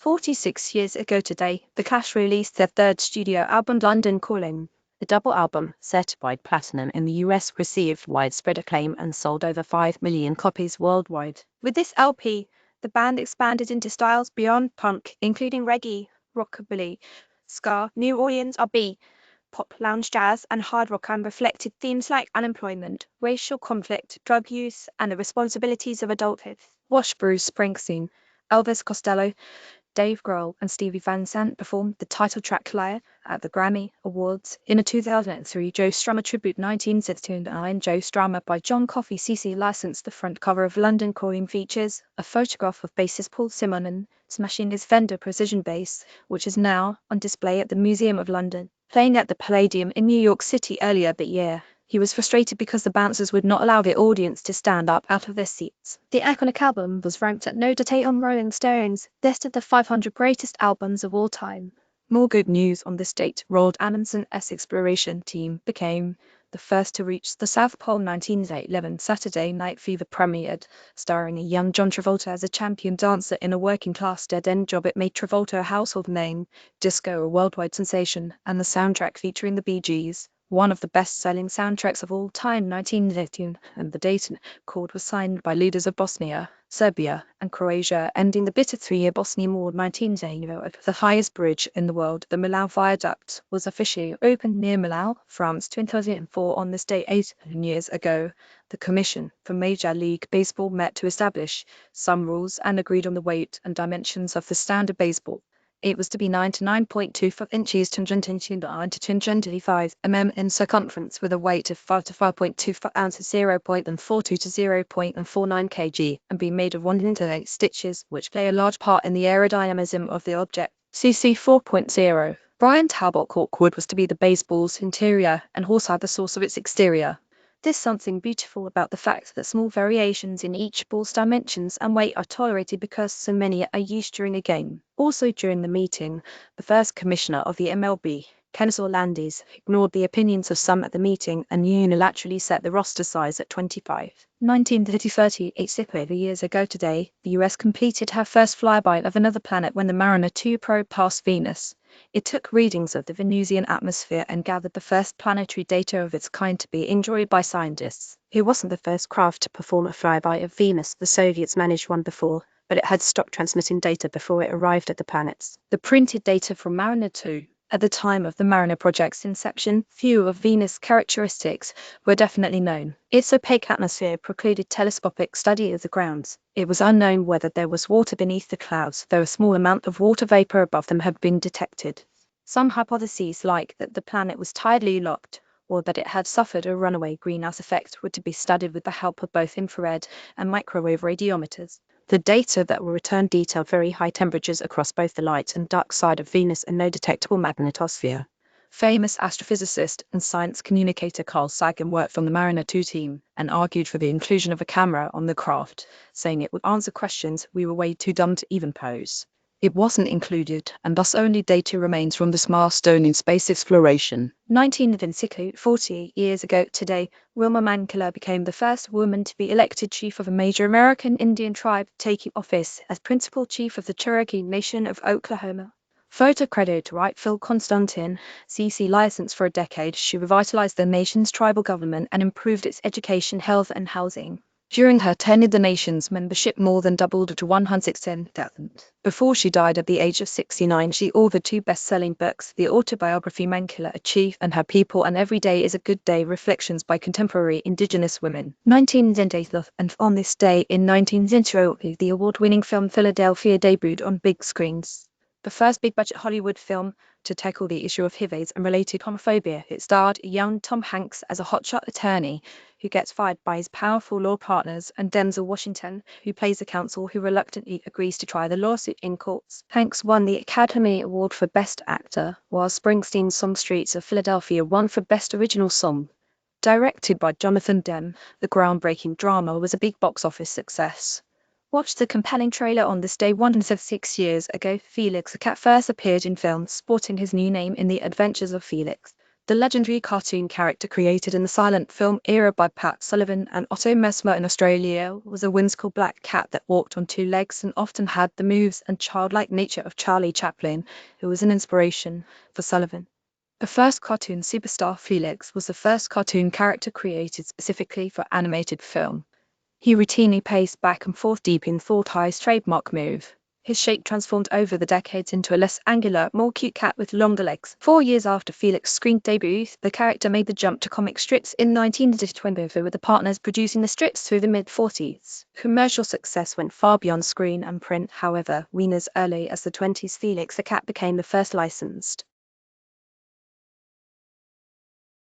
46 years ago today, The Clash released their third studio album London Calling. The double album, certified platinum in the US, received widespread acclaim and sold over 5 million copies worldwide. With this LP, the band expanded into styles beyond punk, including reggae, rockabilly, ska, New Orleans R&B, pop, lounge jazz, and hard rock, and reflected themes like unemployment, racial conflict, drug use, and the responsibilities of adulthood. Watch Bruce Springsteen, Elvis Costello, Dave Grohl, and Stevie Van Sant performed the title track Liar at the Grammy Awards. In a 2003 Joe Strummer tribute 1969, Joe Strummer by John Coffey CC licensed. The front cover of London Calling features a photograph of bassist Paul Simonon smashing his Fender Precision bass, which is now on display at the Museum of London. Playing at the Palladium in New York City earlier that year, he was frustrated because the bouncers would not allow the audience to stand up out of their seats. The iconic album was ranked at no date on Rolling Stone's list of the 500 greatest albums of all time. More good news on this date. Roald Amundson's exploration team became the first to reach the South Pole. 1911 Saturday Night Fever premiered, starring a young John Travolta as a champion dancer in a working-class dead-end job. It made Travolta a household name, disco a worldwide sensation, and the soundtrack featuring the Bee Gees, one of the best-selling soundtracks of all time. 1913, and the Dayton Accord was signed by leaders of Bosnia, Serbia, and Croatia, ending the bitter three-year Bosnian War. 1910, the highest bridge in the world, the Millau Viaduct, was officially opened near Millau, France. 2004, on this day 18 years ago, the Commission for Major League Baseball met to establish some rules and agreed on the weight and dimensions of the standard baseball. It was to be 99.25 inches to 229 to 225 mm in circumference, with a weight of 5 to 5.25 ounces, 0.42 to 0.49 kg, and be made of 108 stitches, which play a large part in the aerodynamism of the object. CC 4.0. Brian Talbot Corkwood was to be the baseball's interior, and Horsehide the source of its exterior. There's something beautiful about the fact that small variations in each ball's dimensions and weight are tolerated because so many are used during a game. Also during the meeting, the first commissioner of the MLB, Kennesaw Landis, ignored the opinions of some at the meeting and unilaterally set the roster size at 25. 1938 years ago today, the US completed her first flyby of another planet when the Mariner 2 probe passed Venus. It took readings of the Venusian atmosphere and gathered the first planetary data of its kind to be enjoyed by scientists. It wasn't the first craft to perform a flyby of Venus. The Soviets managed one before, but it had stopped transmitting data before it arrived at the planets. The printed data from Mariner 2. At the time of the Mariner project's inception, few of Venus' characteristics were definitely known. Its opaque atmosphere precluded telescopic study of the grounds. It was unknown whether there was water beneath the clouds, though a small amount of water vapor above them had been detected. Some hypotheses, like that the planet was tidally locked, or that it had suffered a runaway greenhouse effect, were to be studied with the help of both infrared and microwave radiometers. The data that were returned detailed very high temperatures across both the light and dark side of Venus and no detectable magnetosphere. Famous astrophysicist and science communicator Carl Sagan worked on the Mariner 2 team and argued for the inclusion of a camera on the craft, saying it would answer questions we were way too dumb to even pose. It wasn't included, and thus only data remains from this milestone in space exploration. 40 years ago today, Wilma Mankiller became the first woman to be elected chief of a major American Indian tribe, taking office as principal chief of the Cherokee Nation of Oklahoma. Photo credit right Phil Constantin, CC license for a decade. She revitalized the nation's tribal government and improved its education, health, and housing. During her tenure, the nation's membership more than doubled to 110,000. Before she died at the age of 69, she authored 2 best-selling books, the autobiography Mankiller, A Chief and Her People, and Every Day is a Good Day, Reflections by Contemporary Indigenous Women. 1988, and on this day in 1908, the award-winning film Philadelphia debuted on big screens. The first big-budget Hollywood film to tackle the issue of HIV/AIDS and related homophobia. It starred young Tom Hanks as a hotshot attorney who gets fired by his powerful law partners, and Denzel Washington, who plays the counsel who reluctantly agrees to try the lawsuit in courts. Hanks won the Academy Award for Best Actor, while Springsteen's song Streets of Philadelphia won for Best Original Song. Directed by Jonathan Demme, the groundbreaking drama was a big box office success. Watch the compelling trailer on this day 106 years ago. Felix the cat first appeared in film, sporting his new name in The Adventures of Felix. The legendary cartoon character created in the silent film era by Pat Sullivan and Otto Mesmer in Australia was a whimsical black cat that walked on two legs and often had the moves and childlike nature of Charlie Chaplin, who was an inspiration for Sullivan. The first cartoon superstar, Felix was the first cartoon character created specifically for animated film. He routinely paced back and forth deep in thought, his trademark move. His shape transformed over the decades into a less angular, more cute cat with longer legs. 4 years after Felix's screen debut, the character made the jump to comic strips in 1920, with the partners producing the strips through the mid-40s. Commercial success went far beyond screen and print, however, as early as the 20s Felix the cat became the first licensed